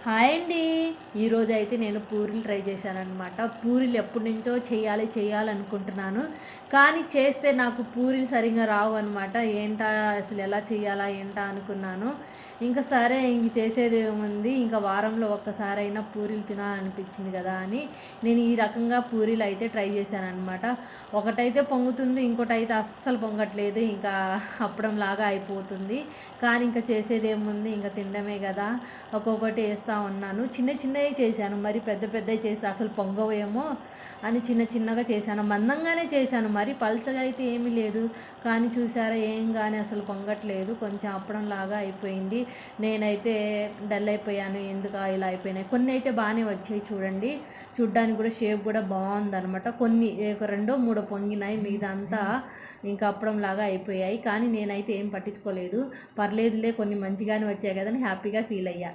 Hi అండి. ఈరోజు అయితే నేను పూరీలు ట్రై చేశాననమాట. పూరీలు ఎప్పటినుంచో చేయాలనుకుంటున్నాను. కానీ చేస్తే నాకు పూరీలు సరిగ్గా రావు అనమాట. ఏంటా అసలు ఎలా చేయాలా ఏంటా అనుకున్నాను. ఇంక సరే ఇంక చేసేదేముంది, ఇంక వారంలో ఒక్కసారైనా పూరీలు తినాలనిపించింది కదా అని నేను ఈ రకంగా పూరీలు అయితే ట్రై చేశాననమాట. ఒకటైతే పొంగుతుంది, ఇంకోటైతే అస్సలు పొంగట్లేదు. ఇంకా అప్పడంలాగా అయిపోతుంది. కానీ ఇంక చేసేదేముంది, ఇంక తినడమే కదా. ఒక్కొక్కటి వేస్తూ ఉన్నాను. చిన్న చిన్నవి చేశాను, మరి పెద్ద పెద్దవి చేసి అసలు పొంగవేమో అని చిన్న చిన్నగా చేశాను. మందంగానే చేశాను, మరి పల్చగా అయితే ఏమీ లేదు. కానీ చూసారా, ఏం కానీ అసలు పొంగట్లేదు. కొంచెం అప్పడంలాగా అయిపోయింది. నేనైతే డల్ అయిపోయాను, ఎందుకు ఇలా అయిపోయినాయి. కొన్ని అయితే బాగానే వచ్చాయి చూడండి, చూడ్డానికి కూడా షేప్ కూడా బాగుందనమాట. కొన్ని రెండో మూడో పొంగినాయి, మిగతా ఇంకా అప్పడంలాగా అయిపోయాయి. కానీ నేనైతే ఏం పట్టించుకోలేదు. పర్లేదులే, కొన్ని మంచిగానే వచ్చాయి కదని హ్యాపీగా ఫీల్ అయ్యా.